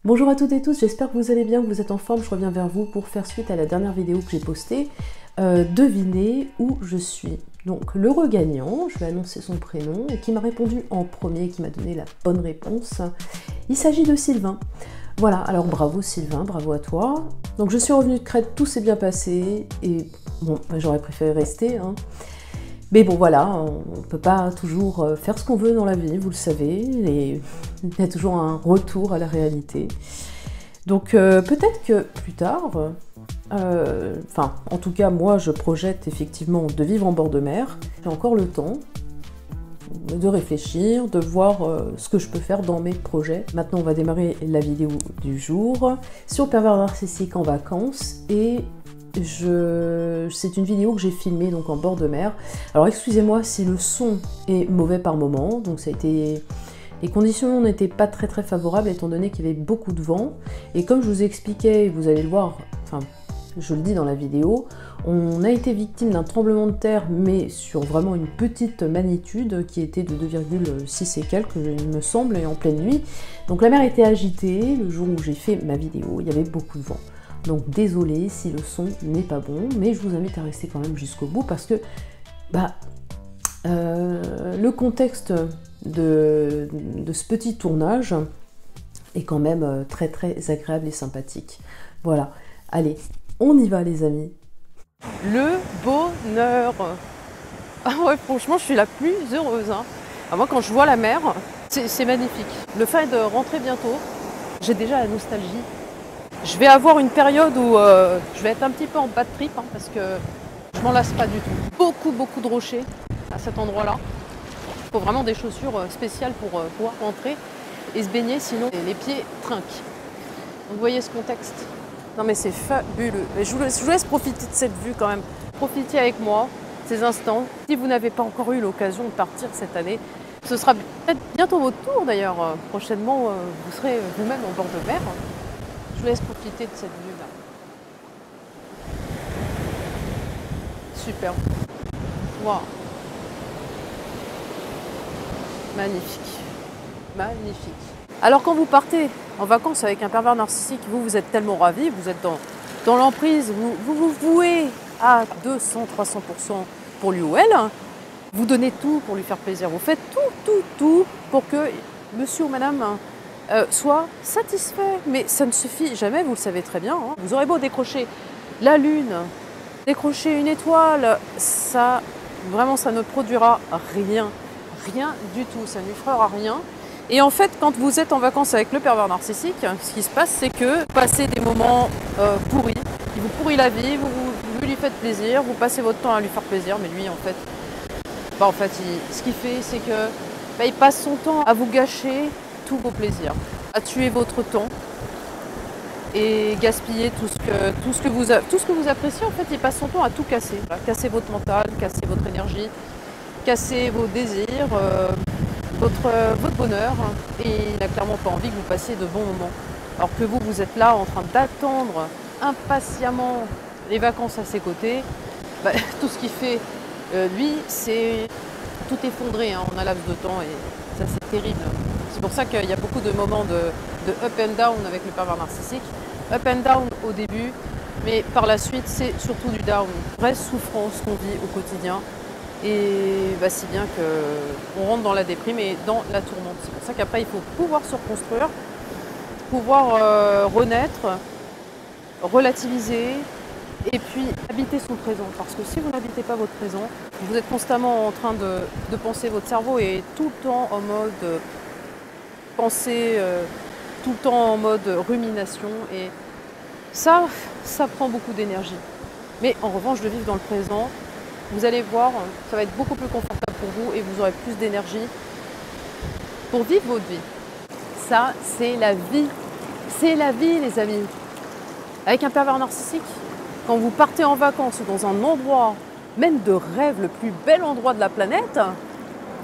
Bonjour à toutes et tous, j'espère que vous allez bien, que vous êtes en forme. Je reviens vers vous pour faire suite à la dernière vidéo que j'ai postée. Devinez où je suis. Donc l'heureux gagnant, je vais annoncer son prénom, et qui m'a répondu en premier, qui m'a donné la bonne réponse. Il s'agit de Sylvain. Voilà, alors bravo Sylvain, bravo à toi. Donc je suis revenue de Crète, tout s'est bien passé, et bon, j'aurais préféré rester, hein. Mais bon voilà, on ne peut pas toujours faire ce qu'on veut dans la vie, vous le savez, et il y a toujours un retour à la réalité. Donc peut-être que plus tard, enfin en tout cas moi je projette effectivement de vivre en bord de mer. J'ai encore le temps de réfléchir, de voir ce que je peux faire dans mes projets. Maintenant on va démarrer la vidéo du jour sur pervers narcissique en vacances et c'est une vidéo que j'ai filmée donc en bord de mer. Alors excusez-moi si le son est mauvais par moment, donc ça a été... Les conditions n'étaient pas très favorables étant donné qu'il y avait beaucoup de vent. Et comme je vous expliquais, vous allez le voir, enfin je le dis dans la vidéo, on a été victime d'un tremblement de terre mais sur vraiment une petite magnitude qui était de 2,6 et quelques il me semble, et en pleine nuit. Donc la mer était agitée, le jour où j'ai fait ma vidéo, il y avait beaucoup de vent. Donc désolé si le son n'est pas bon, mais je vous invite à rester quand même jusqu'au bout parce que le contexte de ce petit tournage est quand même très agréable et sympathique. Voilà, allez, on y va les amis. Le bonheur. Ah ouais, franchement, je suis la plus heureuse, hein. Alors moi, quand je vois la mer, c'est magnifique. Le fait de rentrer bientôt, j'ai déjà la nostalgie. Je vais avoir une période où je vais être un petit peu en bad trip, hein, parce que je m'en lasse pas du tout. Beaucoup de rochers à cet endroit-là. Il faut vraiment des chaussures spéciales pour pouvoir rentrer et se baigner, sinon les pieds trinquent. Donc, vous voyez ce contexte? Non mais c'est fabuleux. Je vous laisse profiter de cette vue quand même. Profitez avec moi ces instants. Si vous n'avez pas encore eu l'occasion de partir cette année, ce sera peut-être bientôt votre tour d'ailleurs. Prochainement, vous serez vous-même en bord de mer. Je vous laisse profiter de cette vue-là. Super. Waouh. Magnifique. Magnifique. Alors quand vous partez en vacances avec un pervers narcissique, vous êtes tellement ravis, vous êtes dans l'emprise, vous vouez à 200-300% pour lui ou elle. Vous donnez tout pour lui faire plaisir. Vous faites tout pour que monsieur ou madame soit satisfait. Mais ça ne suffit jamais, vous le savez très bien, hein. Vous aurez beau décrocher la lune, décrocher une étoile, ça, vraiment, ça ne produira rien. Rien du tout, ça ne lui fera rien. Et en fait, quand vous êtes en vacances avec le pervers narcissique, ce qui se passe, c'est que vous passez des moments pourris, il vous pourrit la vie, vous lui faites plaisir, vous passez votre temps à lui faire plaisir, mais lui, en fait, ce qu'il fait, c'est que il passe son temps à vous gâcher tous vos plaisirs, à tuer votre temps et gaspiller tout ce que vous appréciez. En fait, il passe son temps à tout casser, voilà, casser votre mental, casser votre énergie, casser vos désirs. Votre bonheur, et il n'a clairement pas envie que vous passiez de bons moments. Alors que vous êtes là en train d'attendre impatiemment les vacances à ses côtés. Tout ce qu'il fait, lui, c'est tout effondrer en un laps de temps, et ça c'est terrible. C'est pour ça qu'il y a beaucoup de moments de up and down avec le pervers narcissique. Up and down au début, mais par la suite c'est surtout du down. Vraie souffrance qu'on vit au quotidien. Et si bien qu'on rentre dans la déprime et dans la tourmente. C'est pour ça qu'après, il faut pouvoir se reconstruire, pouvoir renaître, relativiser et puis habiter son présent. Parce que si vous n'habitez pas votre présent, vous êtes constamment en train de penser, votre cerveau est tout le temps en mode pensée, tout le temps en mode rumination. Et ça prend beaucoup d'énergie. Mais en revanche, de vivre dans le présent, vous allez voir, ça va être beaucoup plus confortable pour vous et vous aurez plus d'énergie pour vivre votre vie. Ça, c'est la vie. C'est la vie, les amis. Avec un pervers narcissique, quand vous partez en vacances dans un endroit, même de rêve, le plus bel endroit de la planète,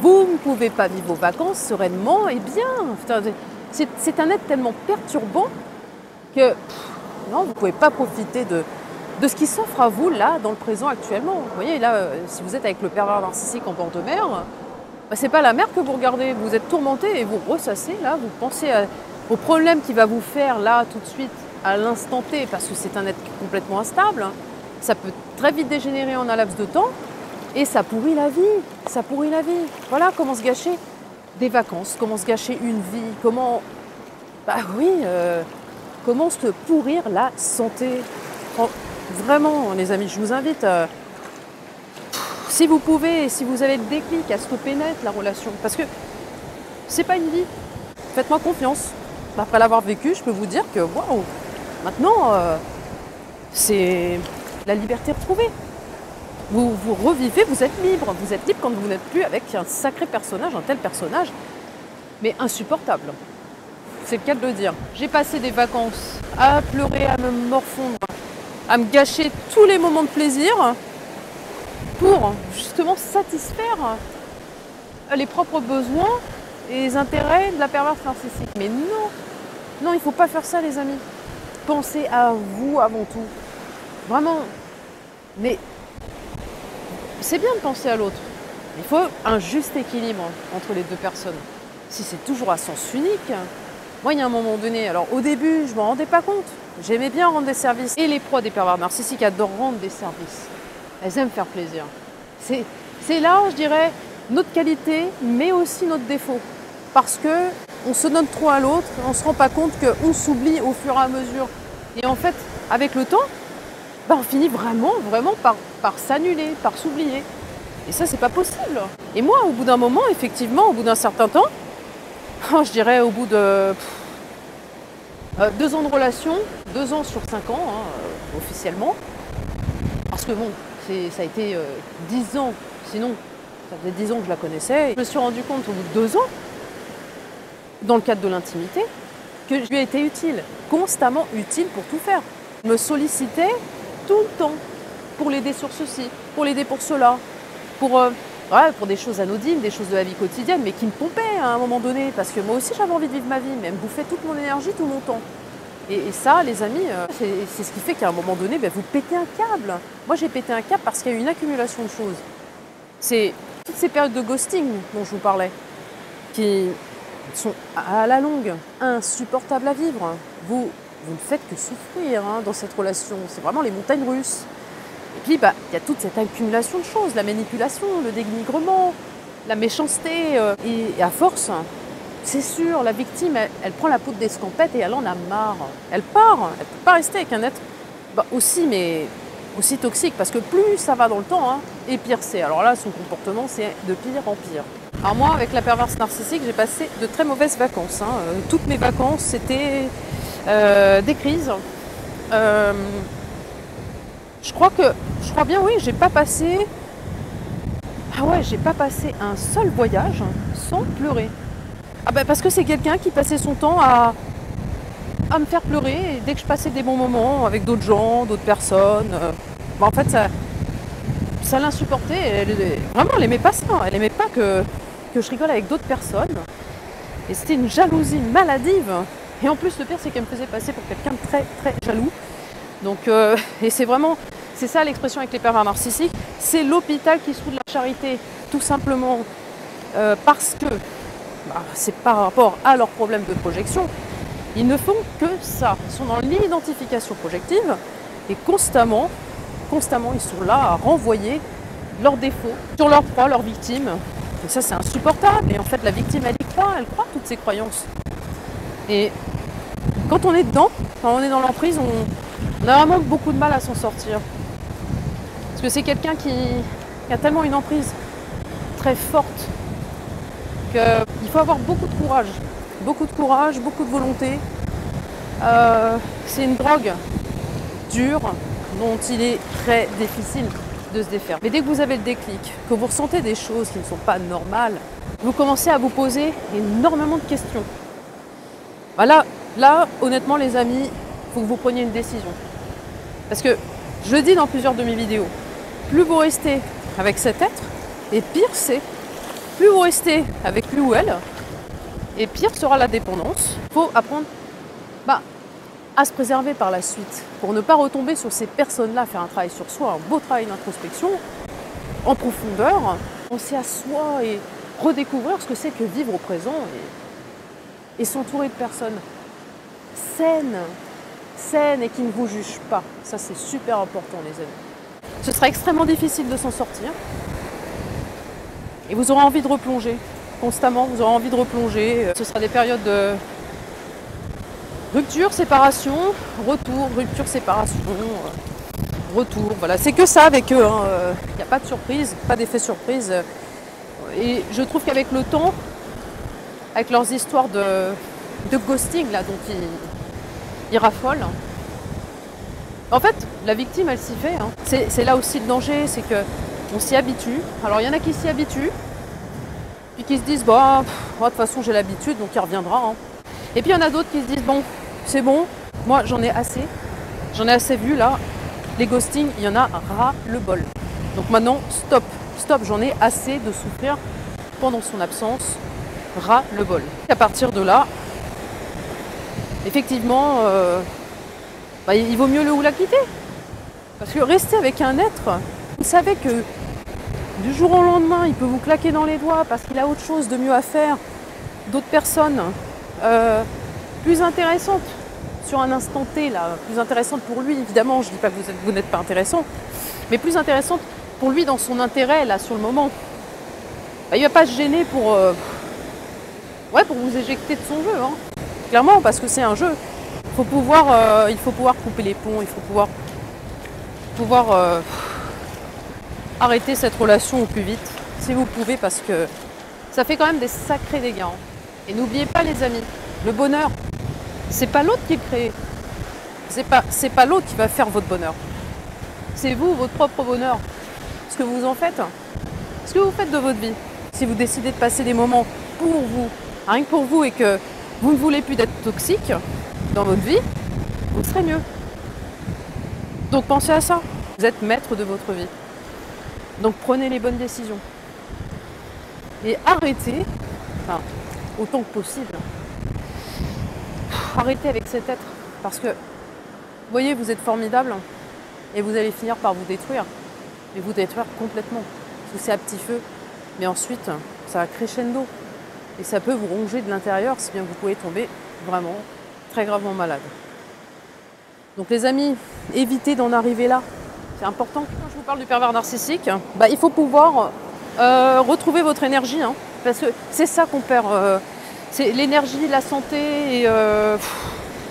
vous ne pouvez pas vivre vos vacances sereinement et bien. C'est un être tellement perturbant que non, vous ne pouvez pas profiter de ce qui s'offre à vous là, dans le présent actuellement. Vous voyez, là, si vous êtes avec le pervers narcissique en bord de mer, c'est pas la mer que vous regardez, vous êtes tourmenté et vous ressassez, là, vous pensez à au problème qui va vous faire là, tout de suite, à l'instant T, parce que c'est un être complètement instable, hein. Ça peut très vite dégénérer en un laps de temps et ça pourrit la vie. Ça pourrit la vie. Voilà comment se gâcher des vacances, comment se gâcher une vie, comment... Bah oui, comment se pourrir la santé. Vraiment, les amis, je vous invite, si vous pouvez, si vous avez le déclic, à stopper net la relation. Parce que c'est pas une vie. Faites-moi confiance. Après l'avoir vécu, je peux vous dire que waouh, maintenant, c'est la liberté retrouvée. Vous revivez, vous êtes libre. Vous êtes libre quand vous n'êtes plus avec un sacré personnage, un tel personnage, mais insupportable. C'est le cas de le dire. J'ai passé des vacances à pleurer, à me morfondre, à me gâcher tous les moments de plaisir pour justement satisfaire les propres besoins et les intérêts de la perverse narcissique. Mais non, non, il ne faut pas faire ça, les amis. Pensez à vous avant tout. Vraiment. Mais c'est bien de penser à l'autre. Il faut un juste équilibre entre les deux personnes. Si c'est toujours à sens unique, moi, il y a un moment donné, alors au début, je ne m'en rendais pas compte. J'aimais bien rendre des services. Et les proies des pervers narcissiques adorent rendre des services. Elles aiment faire plaisir. C'est là, je dirais, notre qualité, mais aussi notre défaut. Parce qu'on se donne trop à l'autre, on ne se rend pas compte qu'on s'oublie au fur et à mesure. Et en fait, avec le temps, on finit vraiment par s'annuler, par s'oublier. Et ça, c'est pas possible. Et moi, au bout d'un moment, effectivement, au bout d'un certain temps, je dirais au bout de 2 ans de relation, 2 ans sur 5 ans, hein, officiellement, parce que bon, ça a été 10 ans, sinon ça faisait 10 ans que je la connaissais. Je me suis rendu compte au bout de 2 ans, dans le cadre de l'intimité, que je lui ai été utile, constamment utile pour tout faire. Je me sollicitais tout le temps pour l'aider sur ceci, pour l'aider pour cela, pour des choses anodines, des choses de la vie quotidienne, mais qui me pompaient à un moment donné, parce que moi aussi j'avais envie de vivre ma vie, mais elle me bouffait toute mon énergie, tout mon temps. Et ça, les amis, c'est ce qui fait qu'à un moment donné, vous pétez un câble. Moi, j'ai pété un câble parce qu'il y a eu une accumulation de choses. C'est toutes ces périodes de ghosting dont je vous parlais, qui sont à la longue insupportables à vivre. Vous ne faites que souffrir dans cette relation. C'est vraiment les montagnes russes. Et puis, il y a toute cette accumulation de choses, la manipulation, le dénigrement, la méchanceté. Et à force, c'est sûr, la victime, elle prend la peau d'escampette et elle en a marre. Elle part, elle ne peut pas rester avec un être aussi toxique, parce que plus ça va dans le temps, et pire c'est. Alors là, son comportement, c'est de pire en pire. Alors moi, avec la perverse narcissique, j'ai passé de très mauvaises vacances. Toutes mes vacances, c'était des crises. Je crois bien, oui, j'ai pas passé un seul voyage sans pleurer. Parce que c'est quelqu'un qui passait son temps à me faire pleurer, et dès que je passais des bons moments avec d'autres gens, d'autres personnes, en fait ça l'insupportait. Vraiment, elle aimait pas ça. Elle aimait pas que je rigole avec d'autres personnes. Et c'était une jalousie maladive. Et en plus, le pire, c'est qu'elle me faisait passer pour quelqu'un de très très jaloux. Donc, et c'est ça l'expression avec les pervers narcissiques, c'est l'hôpital qui se fout de la charité, tout simplement parce que c'est par rapport à leurs problèmes de projection. Ils ne font que ça, ils sont dans l'identification projective et constamment, ils sont là à renvoyer leurs défauts sur leurs proies, leurs victimes. Et ça, c'est insupportable. Et en fait, la victime, elle croit toutes ses croyances. Et quand on est dedans, quand on est dans l'emprise, on a vraiment beaucoup de mal à s'en sortir. Parce que c'est quelqu'un qui a tellement une emprise très forte qu'il faut avoir beaucoup de courage, beaucoup de volonté. C'est une drogue dure dont il est très difficile de se défaire. Mais dès que vous avez le déclic, que vous ressentez des choses qui ne sont pas normales, vous commencez à vous poser énormément de questions. Là, honnêtement les amis, il faut que vous preniez une décision. Parce que, je le dis dans plusieurs de mes vidéos, plus vous restez avec cet être, et pire c'est, plus vous restez avec lui ou elle, et pire sera la dépendance. Il faut apprendre à se préserver par la suite, pour ne pas retomber sur ces personnes-là, faire un travail sur soi, un beau travail d'introspection, en profondeur, penser à soi et redécouvrir ce que c'est que vivre au présent et s'entourer de personnes saine et qui ne vous juge pas. Ça, c'est super important, les amis. Ce sera extrêmement difficile de s'en sortir. Et vous aurez envie de replonger. Constamment, vous aurez envie de replonger. Ce sera des périodes de rupture, séparation, retour, rupture, séparation, retour. Voilà, c'est que ça avec eux. Il n'y a pas de surprise, pas d'effet surprise. Et je trouve qu'avec le temps, avec leurs histoires de ghosting là, dont ils raffolent, en fait, la victime, elle s'y fait. C'est là aussi le danger, c'est qu'on s'y habitue. Alors, il y en a qui s'y habituent, puis qui se disent, bah, de toute façon, j'ai l'habitude, donc il reviendra. Et puis, il y en a d'autres qui se disent, bon, c'est bon, moi, j'en ai assez vu, là. Les ghostings, il y en a ras-le-bol. Donc maintenant, stop, j'en ai assez de souffrir pendant son absence, ras-le-bol. À partir de là, effectivement, il vaut mieux le ou la quitter. Parce que rester avec un être, vous savez que du jour au lendemain, il peut vous claquer dans les doigts parce qu'il a autre chose de mieux à faire, d'autres personnes plus intéressantes sur un instant T, là, plus intéressantes pour lui, évidemment, je ne dis pas que vous n'êtes pas intéressant, mais plus intéressantes pour lui dans son intérêt, là, sur le moment. Il ne va pas se gêner pour vous éjecter de son jeu, clairement, parce que c'est un jeu. Il faut pouvoir couper les ponts, il faut pouvoir arrêter cette relation au plus vite, si vous pouvez, parce que ça fait quand même des sacrés dégâts. Et n'oubliez pas, les amis, le bonheur, c'est pas l'autre qui est créé. C'est pas l'autre qui va faire votre bonheur. C'est vous, votre propre bonheur. Ce que vous en faites, ce que vous faites de votre vie. Si vous décidez de passer des moments pour vous, rien que pour vous, et que vous ne voulez plus d'être toxique dans votre vie, vous serez mieux. Donc pensez à ça. Vous êtes maître de votre vie. Donc prenez les bonnes décisions. Et arrêtez, autant que possible, arrêtez avec cet être. Parce que, vous voyez, vous êtes formidable et vous allez finir par vous détruire. Et vous détruire complètement. Parce que c'est à petit feu. Mais ensuite, ça va crescendo. Et ça peut vous ronger de l'intérieur, si bien que vous pouvez tomber vraiment très gravement malade. Donc les amis, évitez d'en arriver là. C'est important. Quand je vous parle du pervers narcissique, il faut pouvoir retrouver votre énergie. Parce que c'est ça qu'on perd. C'est l'énergie, la santé. Et,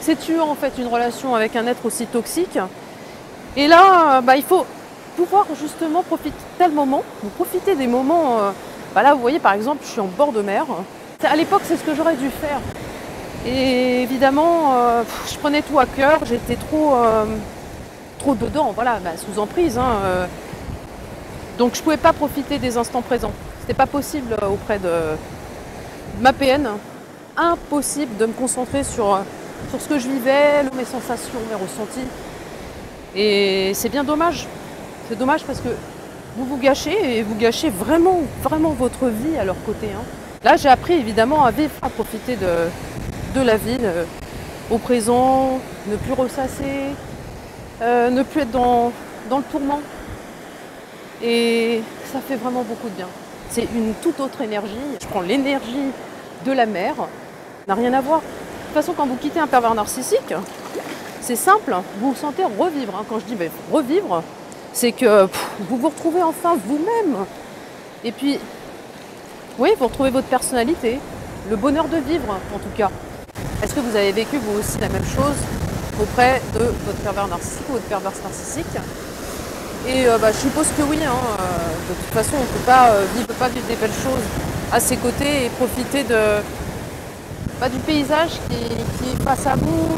c'est tuant en fait une relation avec un être aussi toxique. Et là, il faut pouvoir justement profiter de tel moment. Vous profitez des moments... là, vous voyez, par exemple, je suis en bord de mer. À l'époque, c'est ce que j'aurais dû faire. Et évidemment, je prenais tout à cœur. J'étais trop dedans, voilà, sous emprise. Donc, je ne pouvais pas profiter des instants présents. C'était pas possible auprès de ma PN. Impossible de me concentrer sur ce que je vivais, mes sensations, mes ressentis. Et c'est bien dommage. C'est dommage parce que vous vous gâchez et vous gâchez vraiment, vraiment votre vie à leur côté. Là, j'ai appris évidemment à vivre, à profiter de la vie, au présent, ne plus ressasser, ne plus être dans le tourment. Et ça fait vraiment beaucoup de bien. C'est une toute autre énergie. Je prends l'énergie de la mer, n'a rien à voir. De toute façon, quand vous quittez un pervers narcissique, c'est simple, vous vous sentez revivre. Quand je dis revivre, c'est que vous vous retrouvez enfin vous-même. Et puis, oui, vous retrouvez votre personnalité, le bonheur de vivre en tout cas. Est-ce que vous avez vécu vous aussi la même chose auprès de votre pervers narcissique ou votre perverse narcissique? Et je suppose que oui. De toute façon, on ne peut pas vivre des belles choses à ses côtés et profiter du paysage qui est face à vous,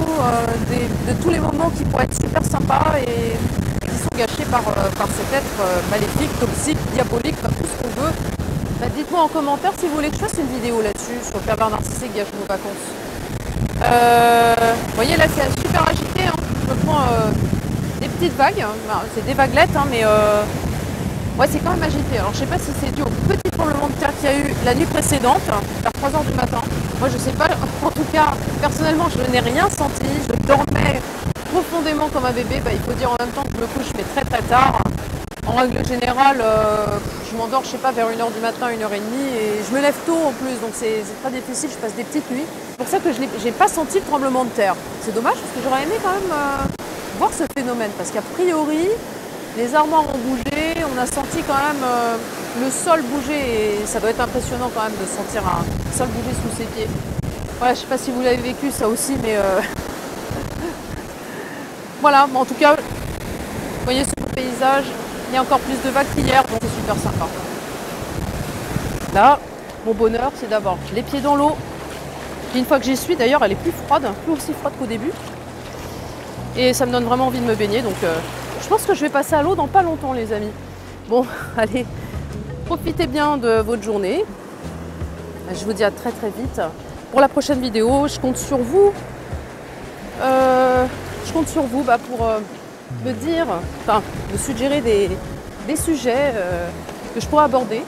de tous les moments qui pourraient être super sympas et qui sont gâchés par cet être maléfique, toxique, diabolique, tout ce qu'on veut. Dites-moi en commentaire si vous voulez que je fasse une vidéo là-dessus sur le pervers narcissique gâche vos vacances. Vous voyez là, c'est super agité. Je me prends des petites vagues. C'est des vaguelettes, mais ouais, c'est quand même agité. Alors je sais pas si c'est dû au petit tremblement de terre qu'il y a eu la nuit précédente, vers 3h du matin. Moi je sais pas, en tout cas personnellement je n'ai rien senti, je dormais profondément comme un bébé. Il faut dire en même temps que je me couche mais très très tard. En règle générale, je je m'endors, je sais pas, vers 1h du matin, 1h30 et je me lève tôt en plus, donc c'est très difficile, je passe des petites nuits. C'est pour ça que je n'ai pas senti le tremblement de terre. C'est dommage parce que j'aurais aimé quand même voir ce phénomène parce qu'a priori, les armoires ont bougé, on a senti quand même le sol bouger et ça doit être impressionnant quand même de sentir un sol bouger sous ses pieds. Voilà, je sais pas si vous l'avez vécu ça aussi, mais voilà, en tout cas, vous voyez ce paysage, il y a encore plus de vagues qu'hier, donc c'est super sympa. Là, mon bonheur, c'est d'avoir les pieds dans l'eau. Et une fois que j'y suis, d'ailleurs, elle est plus froide, plus aussi froide qu'au début. Et ça me donne vraiment envie de me baigner, donc je pense que je vais passer à l'eau dans pas longtemps, les amis. Bon, allez, profitez bien de votre journée. Je vous dis à très très vite. Pour la prochaine vidéo, je compte sur vous. Pour me dire, enfin, me suggérer des sujets que je pourrais aborder.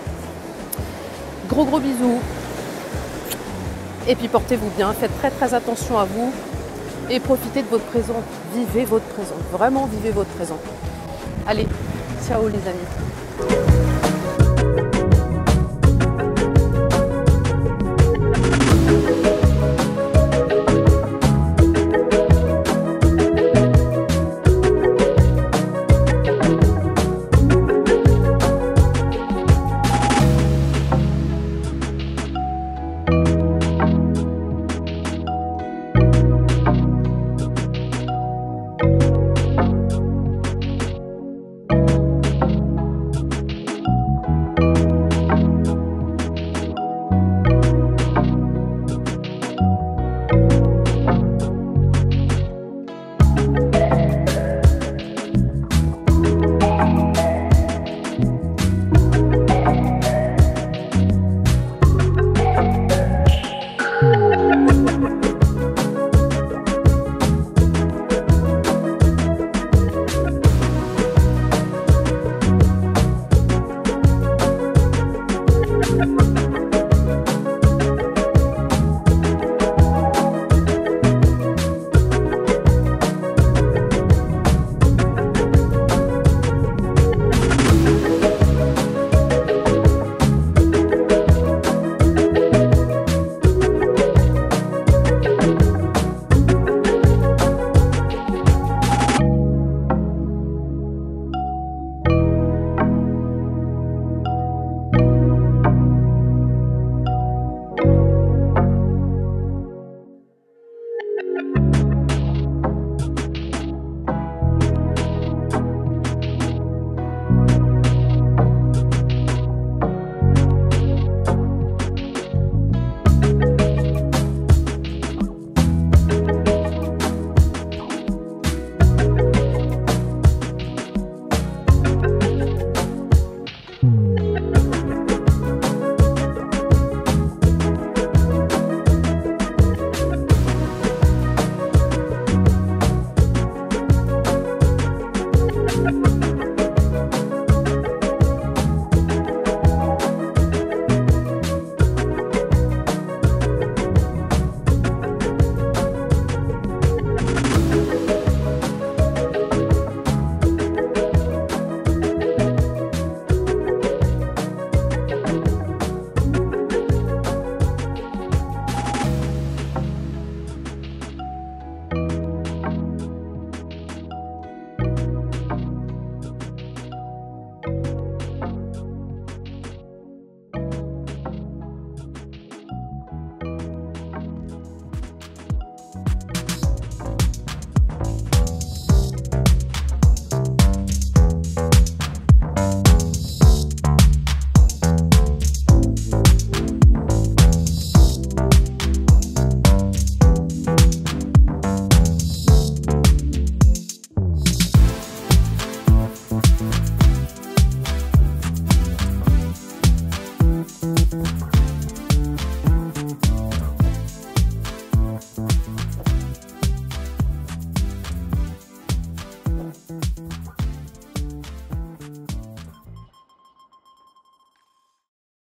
Gros bisous. Et puis portez-vous bien, faites très très attention à vous et profitez de votre présent. Vivez votre présent, vraiment vivez votre présent. Allez, ciao les amis.